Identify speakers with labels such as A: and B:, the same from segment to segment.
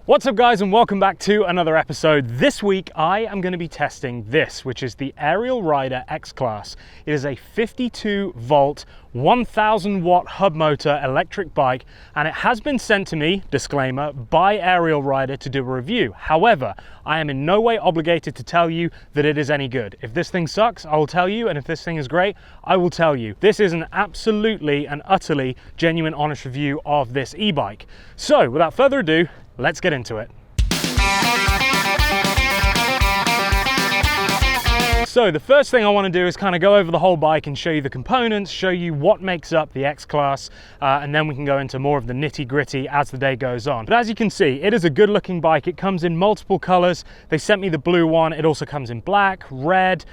A: What's up guys, and welcome back to another episode. This week I am going to be testing this, which is the Ariel Rider X-Class. It is a 52 volt 1000 watt hub motor electric bike, and it has been sent to me, disclaimer, by Ariel Rider to do a review. However, I am in no way obligated to tell you that it is any good. If this thing sucks, I will tell you, and if this thing is great, I will tell you. This is an absolutely and utterly genuine, honest review of this e-bike. So without further ado, let's get into it. So the first thing I want to do is kind of go over the whole bike and show you the components, show you what makes up the X-Class, and then we can go into more of the nitty-gritty as the day goes on. But as you can see, it is a good looking bike. It comes in multiple colors. They sent me the blue one. It also comes in black, red,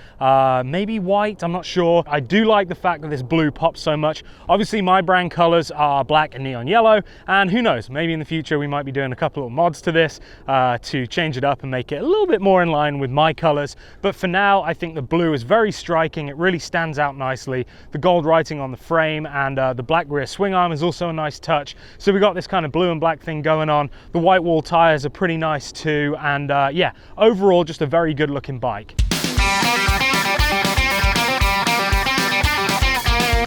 A: maybe white, I'm not sure. I do like the fact that this blue pops so much. Obviously my brand colors are black and neon yellow, and who knows, maybe in the future we might be doing a couple of mods to this to change it up and make it a little bit more in line with my colors. But for now, I think the blue is very striking. It really stands out nicely. The gold writing on the frame and the black rear swing arm is also a nice touch. So we got this kind of blue and black thing going on. The white wall tires are pretty nice too, and yeah, overall just a very good looking bike.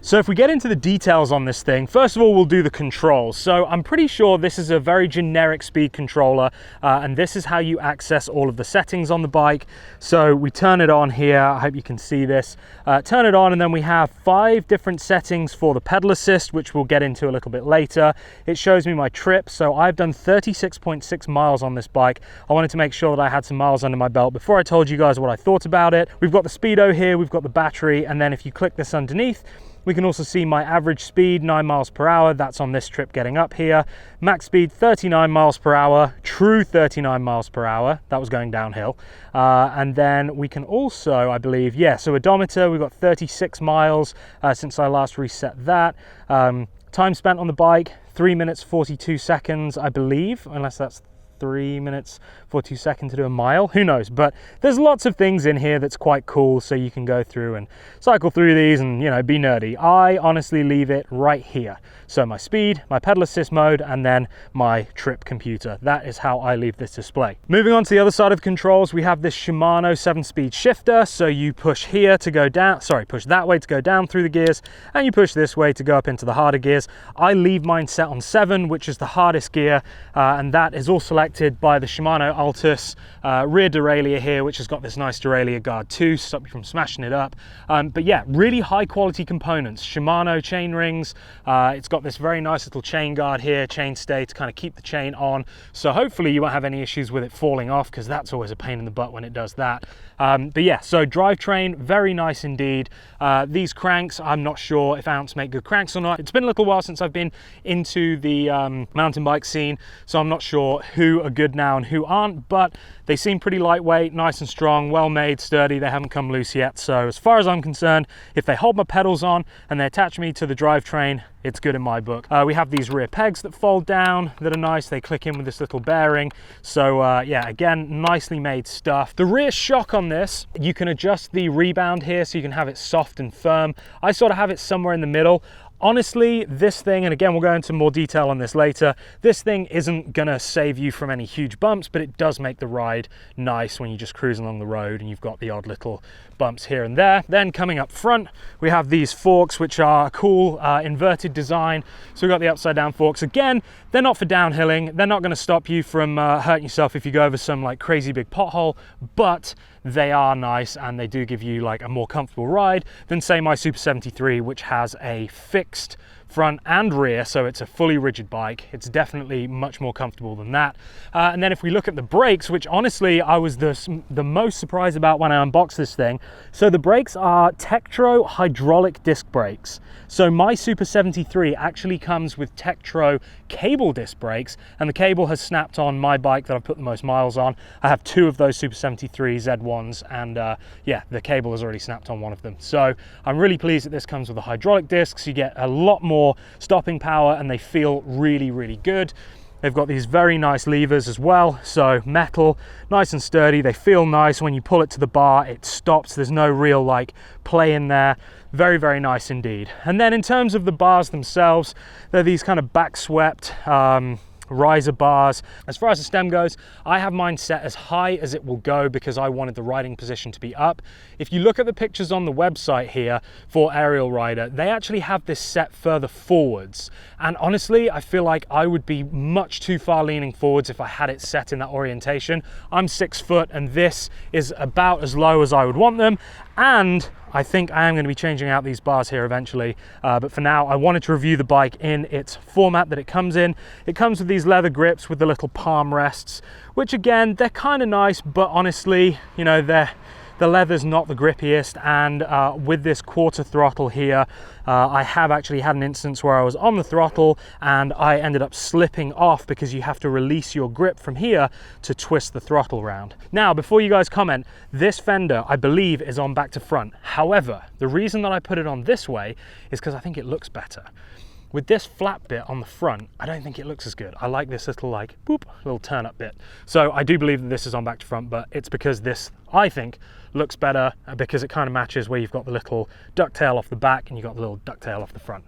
A: So if we get into the details on this thing, first of all, we'll do the controls. So I'm pretty sure this is a very generic speed controller, and this is how you access all of the settings on the bike. So we turn it on here. I hope you can see this. Turn it on, and then we have 5 different settings for the pedal assist, which we'll get into a little bit later. It shows me my trip. So I've done 36.6 miles on this bike. I wanted to make sure that I had some miles under my belt before I told you guys what I thought about it. We've got the speedo here, we've got the battery, and then if you click this underneath, we can also see my average speed, 9 miles per hour. That's on this trip getting up here. Max speed, 39 miles per hour, true 39 miles per hour. That was going downhill. And then we can also, I believe, yeah, so odometer, we've got 36 miles since I last reset that. Time spent on the bike, 3 minutes, 42 seconds, I believe, unless that's 3 minutes 42 seconds to do a mile, who knows. But there's lots of things in here that's quite cool, so you can go through and cycle through these and, you know, be nerdy. I honestly leave it right here. So my speed, my pedal assist mode, and then my trip computer. That is how I leave this display. Moving on to the other side of the controls, we have this Shimano 7-speed shifter. So you push here to go down, push that way to go down through the gears, and you push this way to go up into the harder gears. I leave mine set on 7, which is the hardest gear, and that is all selected by the Shimano Altus rear derailleur here, which has got this nice derailleur guard too, stop you from smashing it up. But yeah, really high quality components. Shimano chain rings. It's got this very nice little chain guard here, chain stay to kind of keep the chain on. So hopefully you won't have any issues with it falling off, because that's always a pain in the butt when it does that. But yeah, so drivetrain, very nice indeed. These cranks, I'm not sure if Ounce make good cranks or not. It's been a little while since I've been into the mountain bike scene, so I'm not sure who are good now and who aren't, but they seem pretty lightweight, nice and strong, well made, sturdy. They haven't come loose yet. So as far as I'm concerned, if they hold my pedals on and they attach me to the drivetrain, it's good in my book. We have these rear pegs that fold down that are nice. They click in with this little bearing. So yeah, again, nicely made stuff. The rear shock on this, you can adjust the rebound here so you can have it soft and firm. I sort of have it somewhere in the middle. Honestly, this thing, and again, we'll go into more detail on this later, this thing isn't gonna save you from any huge bumps, but it does make the ride nice when you're just cruising along the road and you've got the odd little bumps here and there. Then coming up front, we have these forks, which are a cool inverted design. So we've got the upside down forks. Again, they're not for downhilling. They're not gonna stop you from hurting yourself if you go over some like crazy big pothole, but they are nice and they do give you like a more comfortable ride than say my Super 73, which has a fixed front and rear, so it's a fully rigid bike. It's definitely much more comfortable than that. And then if we look at the brakes, which honestly I was the most surprised about when I unboxed this thing. So the brakes are Tektro hydraulic disc brakes. So my Super 73 actually comes with Tektro cable disc brakes, and the cable has snapped on my bike that I've put the most miles on. I have 2 of those Super 73 Z1s, and yeah, the cable has already snapped on one of them. So I'm really pleased that this comes with the hydraulic discs. You get a lot more stopping power and they feel really, really good. They've got these very nice levers as well, so metal, nice and sturdy. They feel nice. When you pull it to the bar, it stops. There's no real like play in there. Very, very nice indeed. And then in terms of the bars themselves, they're these kind of back swept riser bars. As far as the stem goes, I have mine set as high as it will go because I wanted the riding position to be up. If you look at the pictures on the website here for Ariel Rider, they actually have this set further forwards. And honestly, I feel like I would be much too far leaning forwards if I had it set in that orientation. I'm 6 foot and this is about as low as I would want them. And I think I am going to be changing out these bars here eventually, but for now I wanted to review the bike in its format that it comes in. It comes with these leather grips with the little palm rests, which again, they're kind of nice, but honestly, you know, the leather's not the grippiest, and with this quarter throttle here, I have actually had an instance where I was on the throttle and I ended up slipping off because you have to release your grip from here to twist the throttle round. Now, before you guys comment, this fender, I believe, is on back to front. However, the reason that I put it on this way is because I think it looks better. With this flat bit on the front, I don't think it looks as good. I like this little like, boop, little turn up bit. So I do believe that this is on back to front, but it's because this, I think, looks better because it kind of matches where you've got the little ducktail off the back and you've got the little ducktail off the front.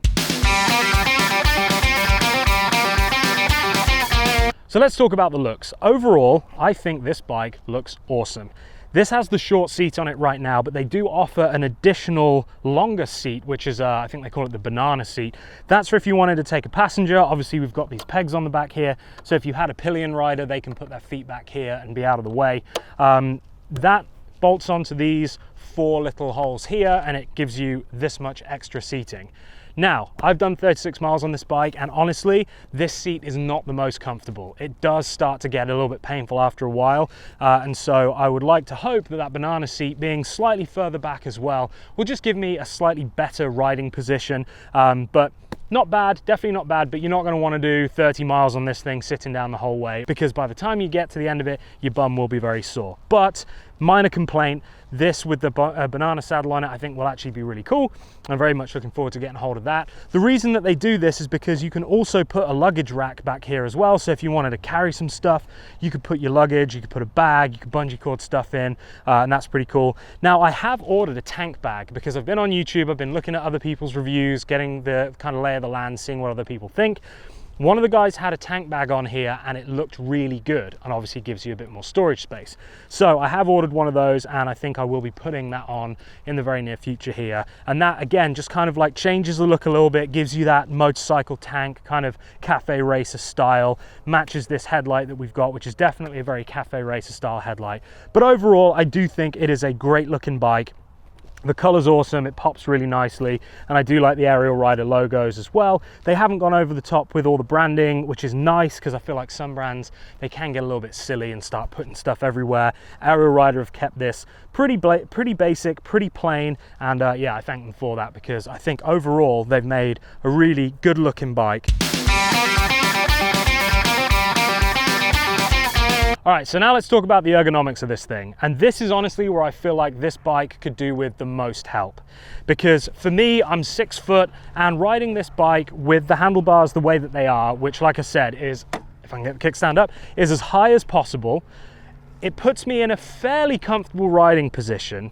A: So let's talk about the looks. Overall, I think this bike looks awesome. This has the short seat on it right now, but they do offer an additional longer seat, which is, I think they call it the banana seat. That's for if you wanted to take a passenger. Obviously, we've got these pegs on the back here. So if you had a pillion rider, they can put their feet back here and be out of the way. That bolts onto these 4 little holes here, and it gives you this much extra seating. Now, I've done 36 miles on this bike, and honestly, this seat is not the most comfortable. It does start to get a little bit painful after a while, and so I would like to hope that that banana seat being slightly further back as well will just give me a slightly better riding position, but not bad, definitely not bad, but you're not going to want to do 30 miles on this thing sitting down the whole way, because by the time you get to the end of it, your bum will be very sore. But minor complaint, this with the banana saddle on it, I think will actually be really cool. I'm very much looking forward to getting hold of that. The reason that they do this is because you can also put a luggage rack back here as well. So if you wanted to carry some stuff, you could put your luggage, you could put a bag, you could bungee cord stuff in, and that's pretty cool. Now, I have ordered a tank bag because I've been on YouTube, I've been looking at other people's reviews, getting the kind of lay of the land, seeing what other people think. One of the guys had a tank bag on here and it looked really good, and obviously gives you a bit more storage space. So I have ordered one of those, and I think I will be putting that on in the very near future here. And that again just kind of like changes the look a little bit, gives you that motorcycle tank kind of cafe racer style, matches this headlight that we've got, which is definitely a very cafe racer style headlight. But overall, I do think it is a great looking bike. The color's awesome, it pops really nicely, and I do like the Ariel Rider logos as well. They haven't gone over the top with all the branding, which is nice because I feel like some brands, they can get a little bit silly and start putting stuff everywhere. Ariel Rider have kept this pretty basic, pretty plain, and yeah, I thank them for that because I think overall they've made a really good looking bike. All right, so now let's talk about the ergonomics of this thing. And this is honestly where I feel like this bike could do with the most help. Because for me, I'm 6 foot, and riding this bike with the handlebars the way that they are, which like I said is, if I can get the kickstand up, is as high as possible. It puts me in a fairly comfortable riding position,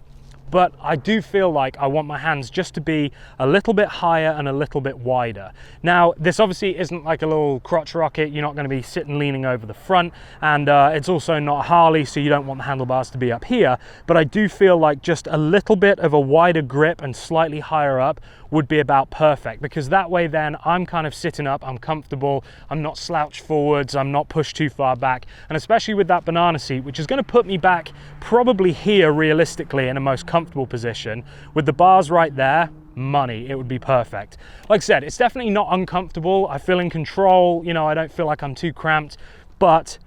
A: but I do feel like I want my hands just to be a little bit higher and a little bit wider. Now, this obviously isn't like a little crotch rocket. You're not going to be sitting leaning over the front, and it's also not a Harley, so you don't want the handlebars to be up here. But I do feel like just a little bit of a wider grip and slightly higher up would be about perfect, because that way then I'm kind of sitting up, I'm comfortable, I'm not slouched forwards, I'm not pushed too far back, and especially with that banana seat, which is going to put me back probably here realistically in a most comfortable position. With the bars right there, money, it would be perfect. Like I said, it's definitely not uncomfortable. I feel in control, you know, I don't feel like I'm too cramped, but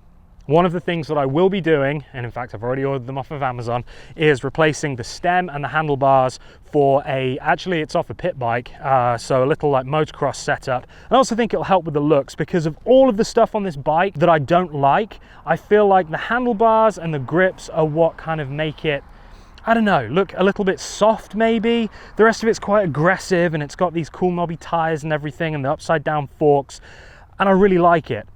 A: one of the things that I will be doing, and in fact I've already ordered them off of Amazon, is replacing the stem and the handlebars for actually it's off a pit bike, so a little like motocross setup. I also think it'll help with the looks because of all of the stuff on this bike that I don't like. I feel like the handlebars and the grips are what kind of make it, I don't know, look a little bit soft maybe. The rest of it's quite aggressive, and it's got these cool knobby tires and everything, and the upside down forks, and I really like it.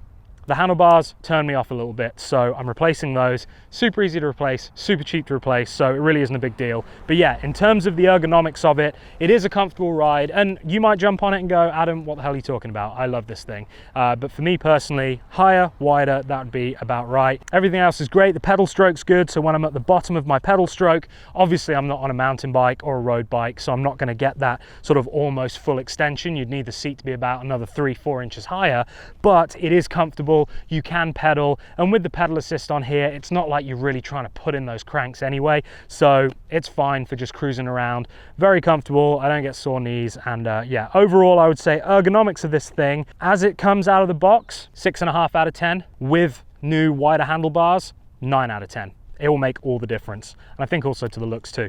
A: The handlebars turn me off a little bit, so I'm replacing those. Super easy to replace, super cheap to replace, so it really isn't a big deal. But yeah, in terms of the ergonomics of it, it is a comfortable ride, and you might jump on it and go, Adam, what the hell are you talking about? I love this thing. But for me personally, higher, wider, that would be about right. Everything else is great. The pedal stroke's good, so when I'm at the bottom of my pedal stroke, obviously I'm not on a mountain bike or a road bike, so I'm not going to get that sort of almost full extension. You'd need the seat to be about another 3-4 inches higher, but it is comfortable. You can pedal, and with the pedal assist on here, it's not like you're really trying to put in those cranks anyway, so it's fine for just cruising around. Very comfortable. I don't get sore knees, and yeah, overall I would say ergonomics of this thing as it comes out of the box, 6.5 out of 10. With new wider handlebars, 9 out of 10. It will make all the difference, and I think also to the looks too.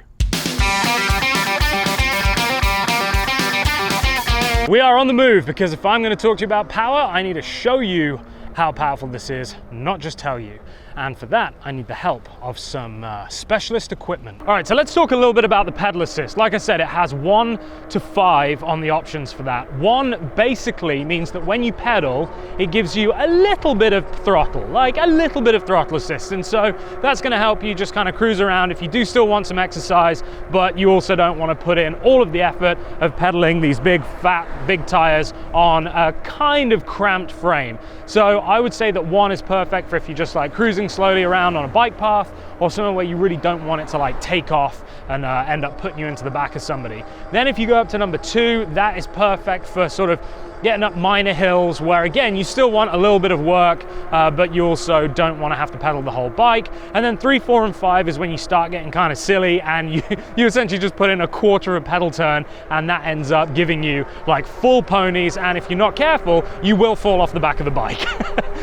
A: We are on the move, because if I'm going to talk to you about power, I need to show you how powerful this is, not just tell you. And for that, I need the help of some specialist equipment. All right, so let's talk a little bit about the pedal assist. Like I said, it has 1 to 5 on the options for that. 1 basically means that when you pedal, it gives you a little bit of throttle, like a little bit of throttle assist. And so that's gonna help you just kind of cruise around if you do still want some exercise, but you also don't want to put in all of the effort of pedaling these big, fat, big tires on a kind of cramped frame. So I would say that 1 is perfect for if you're just like cruising slowly around on a bike path, or somewhere where you really don't want it to like take off and end up putting you into the back of somebody. Then if you go up to number 2, that is perfect for sort of getting up minor hills where, again, you still want a little bit of work, but you also don't want to have to pedal the whole bike. And then 3, 4, and 5 is when you start getting kind of silly, and you essentially just put in a quarter of pedal turn, and that ends up giving you like full ponies, and if you're not careful, you will fall off the back of the bike.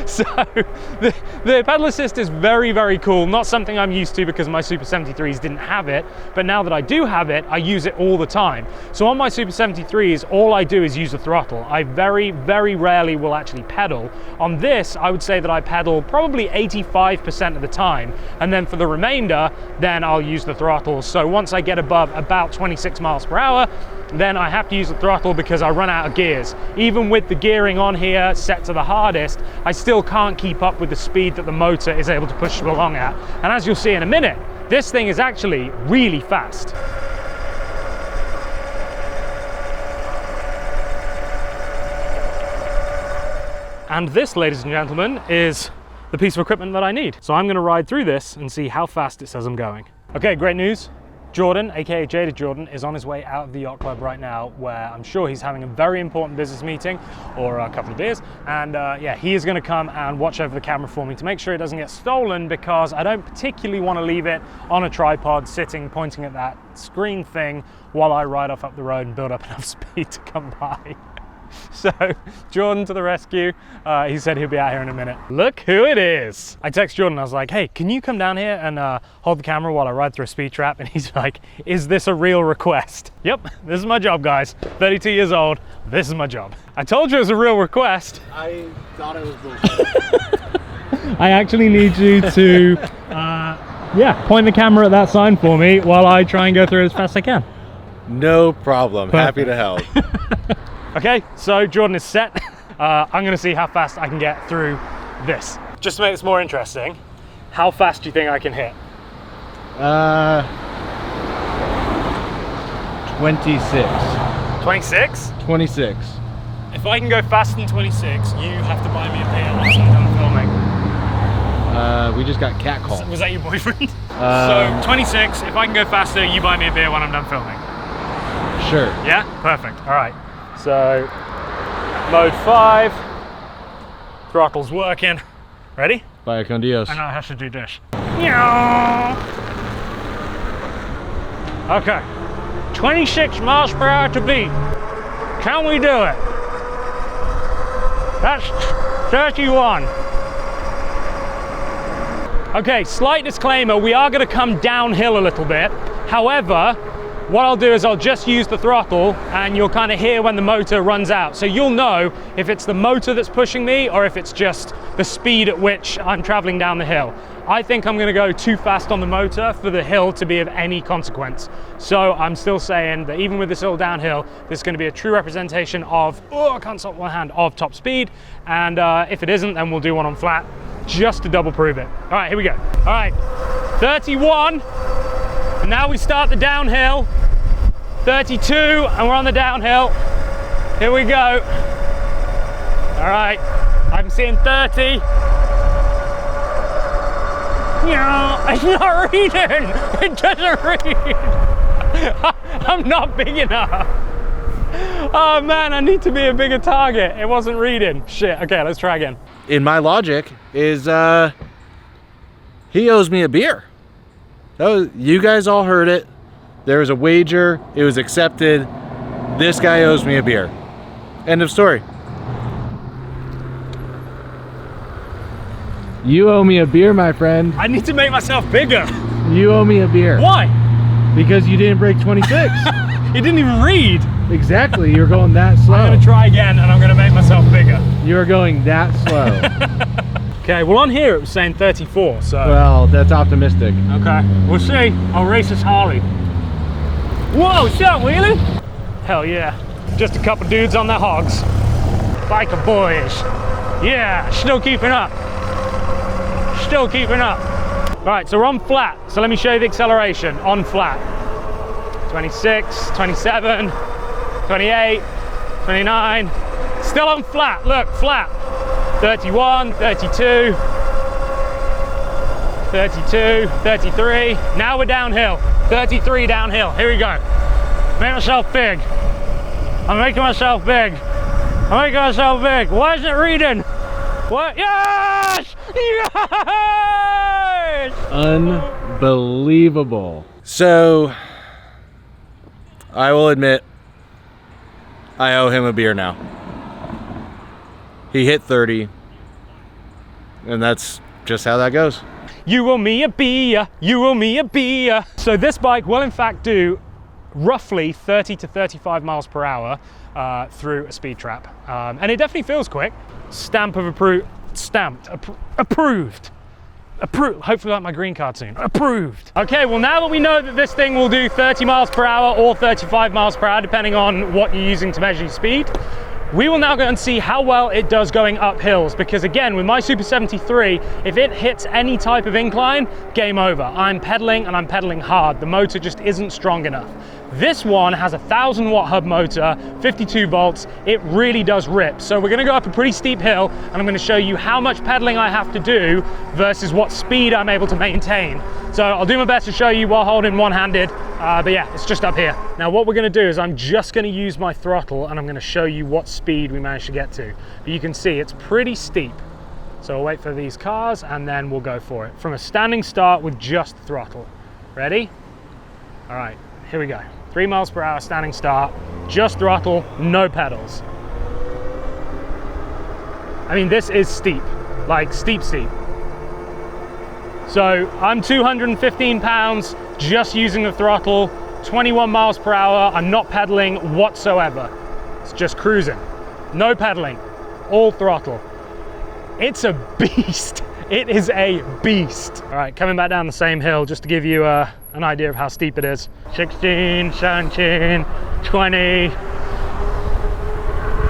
A: So the pedal assist is very, very cool. Not something I'm used to because my Super 73s didn't have it, but now that I do have it, I use it all the time. So on my Super 73s, all I do is use the throttle. I very, very rarely will actually pedal. On this, I would say that I pedal probably 85% of the time, and then for the remainder, then I'll use the throttle. So once I get above about 26 miles per hour, then I have to use the throttle because I run out of gears. Even with the gearing on here set to the hardest, I still can't keep up with the speed that the motor is able to push along at. And as you'll see in a minute, this thing is actually really fast. And this, ladies and gentlemen, is the piece of equipment that I need. So I'm gonna ride through this and see how fast it says I'm going. Okay, great news. Jordan, aka Jaded Jordan, is on his way out of the yacht club right now, where I'm sure he's having a very important business meeting or a couple of beers, and yeah, he is going to come and watch over the camera for me to make sure it doesn't get stolen, because I don't particularly want to leave it on a tripod sitting pointing at that screen thing while I ride off up the road and build up enough speed to come by. So Jordan to the rescue. He said he'll be out here in a minute. Look who it is. I text Jordan, I was like, hey, can you come down here and hold the camera while I ride through a speed trap? And he's like, is this a real request? Yep, this is my job, guys. 32 years old, this is my job. I told you it was a real request.
B: I thought it was bullshit.
A: I actually need you to yeah, point the camera at that sign for me while I try and go through as fast as I can.
B: No problem. Perfect. Happy to help.
A: Okay, so Jordan is set. I'm gonna see how fast I can get through this. Just to make this more interesting, how fast do you think I can hit?
B: 26.
A: 26?
B: 26.
A: If I can go faster than 26, you have to buy me a beer once I'm done filming.
B: We just got catcalled.
A: Was that your boyfriend? So 26, if I can go faster, you buy me a beer when I'm done filming.
B: Sure.
A: Yeah, perfect, all right. So, mode 5, throttle's working. Ready?
B: Vaya con Dios.
A: I know I have to do this. Okay, 26 miles per hour to beat. Can we do it? That's 31. Okay, slight disclaimer, we are gonna come downhill a little bit. However, what I'll do is I'll just use the throttle and you'll kind of hear when the motor runs out. So you'll know if it's the motor that's pushing me or if it's just the speed at which I'm traveling down the hill. I think I'm gonna go too fast on the motor for the hill to be of any consequence. So I'm still saying that even with this little downhill, this is gonna be a true representation of, oh, I can't stop one hand, of top speed. And if it isn't, then we'll do one on flat just to double prove it. All right, here we go. All right, 31. And now we start the downhill. 32, and we're on the downhill. Here we go. All right, I'm seeing 30. No, it's not reading. It doesn't read. I'm not big enough. Oh man, I need to be a bigger target. It wasn't reading. Shit, okay, let's try again.
B: In my logic is he owes me a beer. You guys all heard it. There was a wager. It was accepted. This guy owes me a beer. End of story. You owe me a beer, my friend.
A: I need to make myself bigger.
B: You owe me a beer.
A: Why?
B: Because you didn't break 26.
A: It didn't even read.
B: Exactly, you're going that slow.
A: I'm gonna try again and I'm gonna make myself bigger.
B: You're going that slow.
A: Okay, well on here it was saying 34, so.
B: Well, that's optimistic.
A: Okay, we'll see. I'll race this Harley. Whoa, shut wheeling? Hell yeah. Just a couple dudes on their hogs. Biker boys. Yeah, still keeping up. Still keeping up. All right, so we're on flat. So let me show you the acceleration on flat. 26, 27, 28, 29. Still on flat, look, flat. 31, 32, 32, 33. Now we're downhill. 33 downhill. Here we go. Make myself big. I'm making myself big. I'm making myself big. Why isn't it reading? What? Yes! Yes!
B: Unbelievable. So, I will admit, I owe him a beer now. He hit 30, and that's just how that goes.
A: You owe me a beer, you owe me a beer. So this bike will in fact do roughly 30 to 35 miles per hour through a speed trap. And it definitely feels quick. Stamp of approved. Hopefully like my green card soon. Approved. Okay, well now that we know that this thing will do 30 miles per hour or 35 miles per hour, depending on what you're using to measure your speed, we will now go and see how well it does going up hills, because again, with my Super 73, if it hits any type of incline, game over. I'm pedaling and I'm pedaling hard. The motor just isn't strong enough. This one has a 1,000-watt hub motor, 52 volts. It really does rip. So we're gonna go up a pretty steep hill and I'm gonna show you how much pedaling I have to do versus what speed I'm able to maintain. So I'll do my best to show you while holding one-handed, but yeah, it's just up here. Now what we're gonna do is I'm just gonna use my throttle and I'm gonna show you what speed we managed to get to. But you can see it's pretty steep. So we'll wait for these cars and then we'll go for it. From a standing start with just throttle. Ready? All right, here we go. 3 miles per hour standing start, just throttle, no pedals. I mean, this is steep, like steep. So I'm 215 pounds just using the throttle, 21 miles per hour. I'm not pedaling whatsoever. It's just cruising, no pedaling, all throttle. It's a beast. It is a beast. All right, coming back down the same hill just to give you an idea of how steep it is. 16, 17, 20,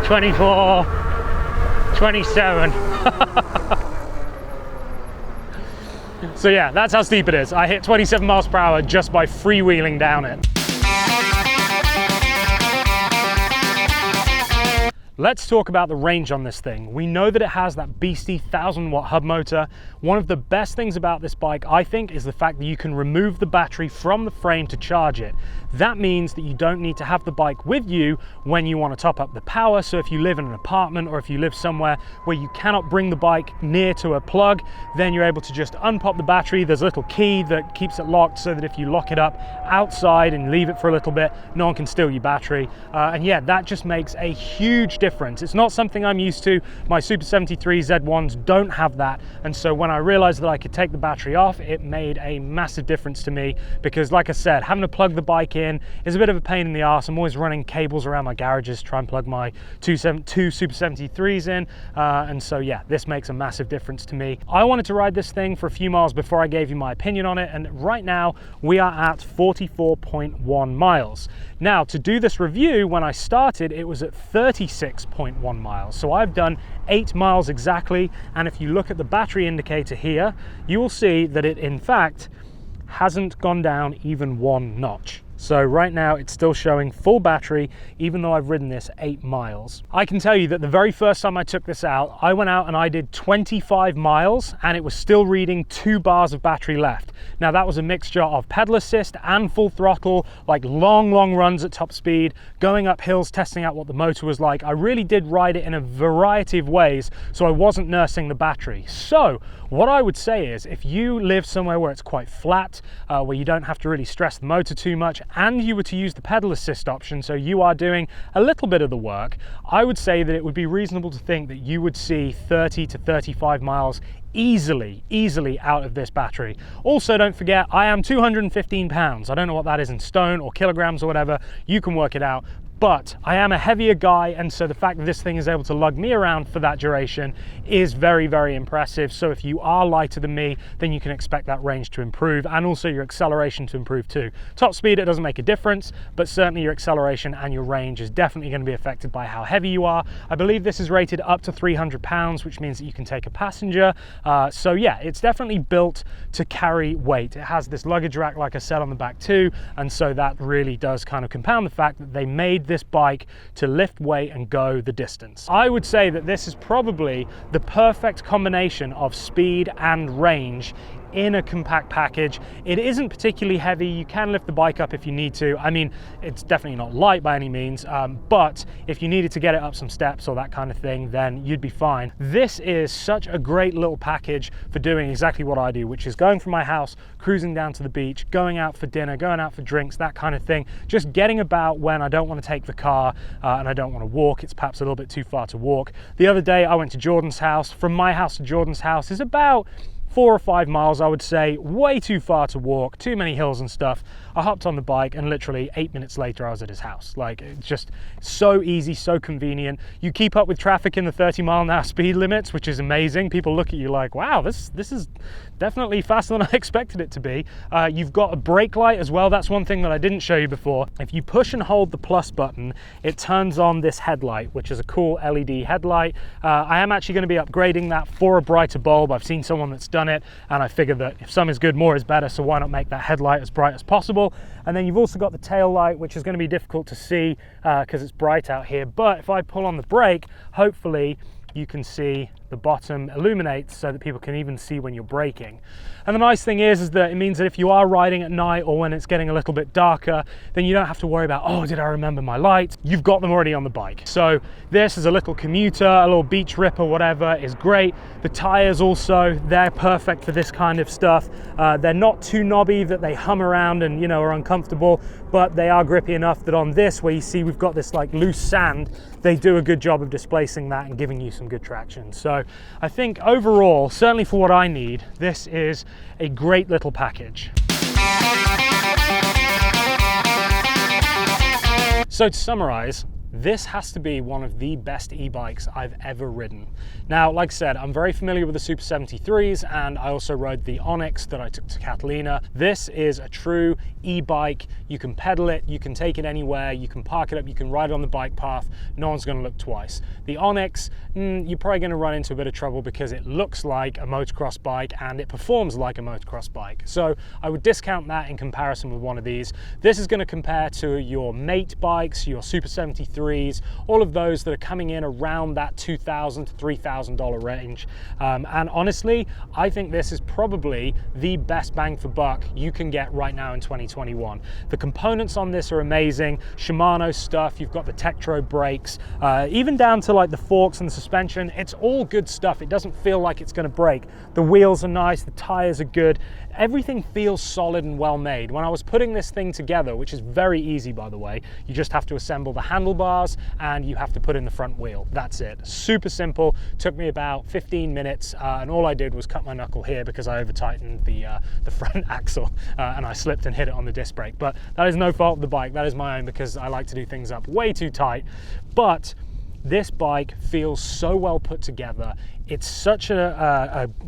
A: 24, 27. So yeah, that's how steep it is. I hit 27 miles per hour just by freewheeling down it. Let's talk about the range on this thing. We know that it has that beastie 1,000-watt hub motor. One of the best things about this bike, I think, is the fact that you can remove the battery from the frame to charge it. That means that you don't need to have the bike with you when you want to top up the power. So if you live in an apartment or if you live somewhere where you cannot bring the bike near to a plug, then you're able to just unpop the battery. There's a little key that keeps it locked so that if you lock it up outside and leave it for a little bit, no one can steal your battery. And yeah, that just makes a huge difference difference. It's not something I'm used to. My Super 73 Z1s don't have that, and so when I realized that I could take the battery off, it made a massive difference to me, because like I said, having to plug the bike in is a bit of a pain in the arse. I'm always running cables around my garages to try and plug my two Super 73s in, and so yeah, this makes a massive difference to me. I wanted to ride this thing for a few miles before I gave you my opinion on it, and right now we are at 44.1 miles. Now, to do this review, when I started, it was at 36.1 miles. So I've done 8 miles exactly, and if you look at the battery indicator here, you will see that it in fact hasn't gone down even 1 notch. So right now it's still showing full battery, even though I've ridden this 8 miles. I can tell you that the very first time I took this out, I went out and I did 25 miles and it was still reading 2 bars of battery left. Now that was a mixture of pedal assist and full throttle, like long runs at top speed, going up hills, testing out what the motor was like. I really did ride it in a variety of ways, so I wasn't nursing the battery. So what I would say is, if you live somewhere where it's quite flat, where you don't have to really stress the motor too much, and you were to use the pedal assist option, so you are doing a little bit of the work, I would say that it would be reasonable to think that you would see 30 to 35 miles easily out of this battery. Also, don't forget, I am 215 pounds. I don't know what that is in stone or kilograms or whatever. You can work it out. But I am a heavier guy, and so the fact that this thing is able to lug me around for that duration is very impressive. So if you are lighter than me, then you can expect that range to improve, and also your acceleration to improve too. Top speed, it doesn't make a difference, but certainly your acceleration and your range is definitely going to be affected by how heavy you are. I believe this is rated up to 300 pounds, which means that you can take a passenger. So yeah, it's definitely built to carry weight. It has this luggage rack, like I said, on the back too, and so that really does kind of compound the fact that they made this bike to lift weight and go the distance. I would say that this is probably the perfect combination of speed and range in a compact package. It isn't particularly heavy. You can lift the bike up if you need to. I mean, it's definitely not light by any means, but if you needed to get it up some steps or that kind of thing, then you'd be fine. This is such a great little package for doing exactly what I do, which is going from my house, cruising down to the beach, going out for dinner, going out for drinks, that kind of thing. Just getting about when I don't want to take the car and I don't want to walk. It's perhaps a little bit too far to walk. The other day I went to Jordan's house. From my house to Jordan's house is about 4 or 5 miles, I would say. Way too far to walk, too many hills and stuff. I hopped on the bike and literally 8 minutes later I was at his house. Like, it's just so easy, so convenient. You keep up with traffic in the 30-mile-an-hour speed limits, which is amazing. People look at you like, wow, this is definitely faster than I expected it to be. You've got a brake light as well. That's one thing that I didn't show you before. If you push and hold the plus button, it turns on this headlight, which is a cool LED headlight. I am actually going to be upgrading that for a brighter bulb. I've seen someone that's done it, and I figured that if some is good, more is better, so why not make that headlight as bright as possible. And then you've also got the tail light, which is going to be difficult to see because it's bright out here, but if I pull on the brake, hopefully you can see the bottom illuminates so that people can even see when you're braking. And the nice thing is that it means that if you are riding at night or when it's getting a little bit darker, then you don't have to worry about, oh, did I remember my lights? You've got them already on the bike. So this is a little commuter, a little beach ripper, whatever, is great. The tires also, they're perfect for this kind of stuff. They're not too knobby that they hum around and, you know, are uncomfortable, but they are grippy enough that on this, where you see we've got this like loose sand, they do a good job of displacing that and giving you some good traction. So I think overall, certainly for what I need, this is a great little package. So to summarize, this has to be one of the best e-bikes I've ever ridden. Now, like I said, I'm very familiar with the Super 73s, and I also rode the Onyx that I took to Catalina. This is a true e-bike. You can pedal it, you can take it anywhere, you can park it up, you can ride it on the bike path. No one's going to look twice. The Onyx, you're probably going to run into a bit of trouble because it looks like a motocross bike and it performs like a motocross bike. So I would discount that in comparison with one of these. This is going to compare to your mate bikes, your Super 73s, all of those that are coming in around that $2,000 to $3,000 range. And honestly, I think this is probably the best bang for buck you can get right now in 2021. The components on this are amazing. Shimano stuff, you've got the Tektro brakes, even down to like the forks and the suspension. It's all good stuff. It doesn't feel like it's going to break. The wheels are nice, the tires are good. Everything feels solid and well made. When I was putting this thing together, which is very easy by the way, you just have to assemble the handlebars handlebars and you have to put in the front wheel. That's it. Super simple. Took me about 15 minutes and all I did was cut my knuckle here because I over tightened the front axle and I slipped and hit it on the disc brake. But that is no fault of the bike. That is my own because I like to do things up way too tight. But this bike feels so well put together. It's such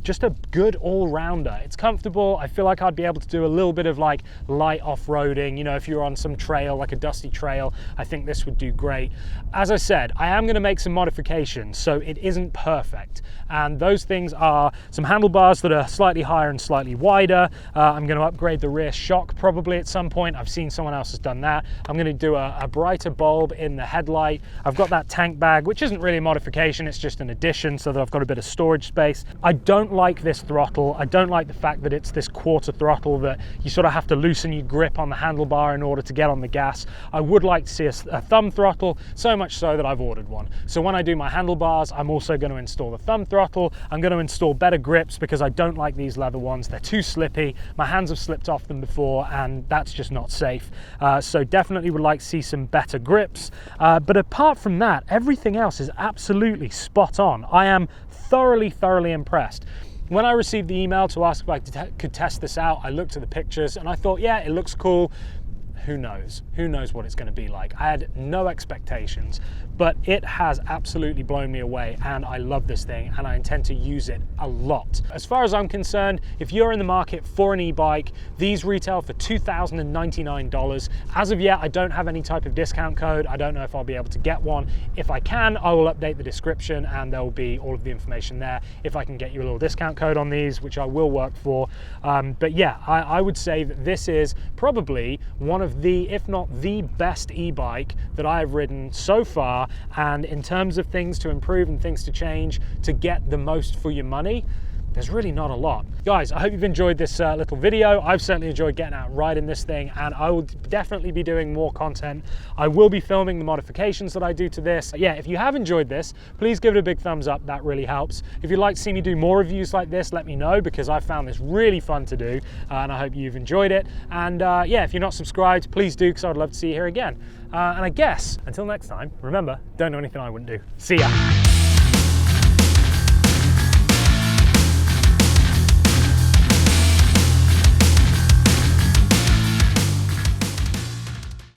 A: just a good all-rounder. It's comfortable. I feel like I'd be able to do a little bit of like light off-roading. You know, if you're on some trail, like a dusty trail, I think this would do great. As I said, I am gonna make some modifications, so it isn't perfect. And those things are some handlebars that are slightly higher and slightly wider. I'm gonna upgrade the rear shock probably at some point. I've seen someone else has done that. I'm gonna do a brighter bulb in the headlight. I've got that tank bag, which isn't really a modification, it's just an addition so that I've got a bit of storage space. I don't like this throttle. I don't like the fact that it's this quarter throttle that you sort of have to loosen your grip on the handlebar in order to get on the gas. I would like to see a thumb throttle, so much so that I've ordered one. So when I do my handlebars, I'm also going to install the thumb throttle. I'm going to install better grips because I don't like these leather ones. They're too slippy. My hands have slipped off them before and that's just not safe. So definitely would like to see some better grips. But apart from that, everything else is absolutely spot on. I am thoroughly impressed. When I received the email to ask if I could test this out, I looked at the pictures and I thought, yeah, it looks cool. Who knows? Who knows what it's going to be like? I had no expectations, but it has absolutely blown me away and I love this thing and I intend to use it a lot. As far as I'm concerned, if you're in the market for an e-bike, these retail for $2,099. As of yet, I don't have any type of discount code. I don't know if I'll be able to get one. If I can, I will update the description and there will be all of the information there if I can get you a little discount code on these, which I will work for. But yeah, I would say that this is probably one of the, if not the best e-bike that I have ridden so far, and in terms of things to improve and things to change to get the most for your money, there's really not a lot. Guys, I hope you've enjoyed this little video. I've certainly enjoyed getting out and riding this thing and I will definitely be doing more content. I will be filming the modifications that I do to this. Yeah, if you have enjoyed this, please give it a big thumbs up. That really helps. If you'd like to see me do more reviews like this, let me know because I found this really fun to do and I hope you've enjoyed it. And yeah, if you're not subscribed, please do because I would love to see you here again. And I guess, until next time, remember, don't do anything I wouldn't do. See ya.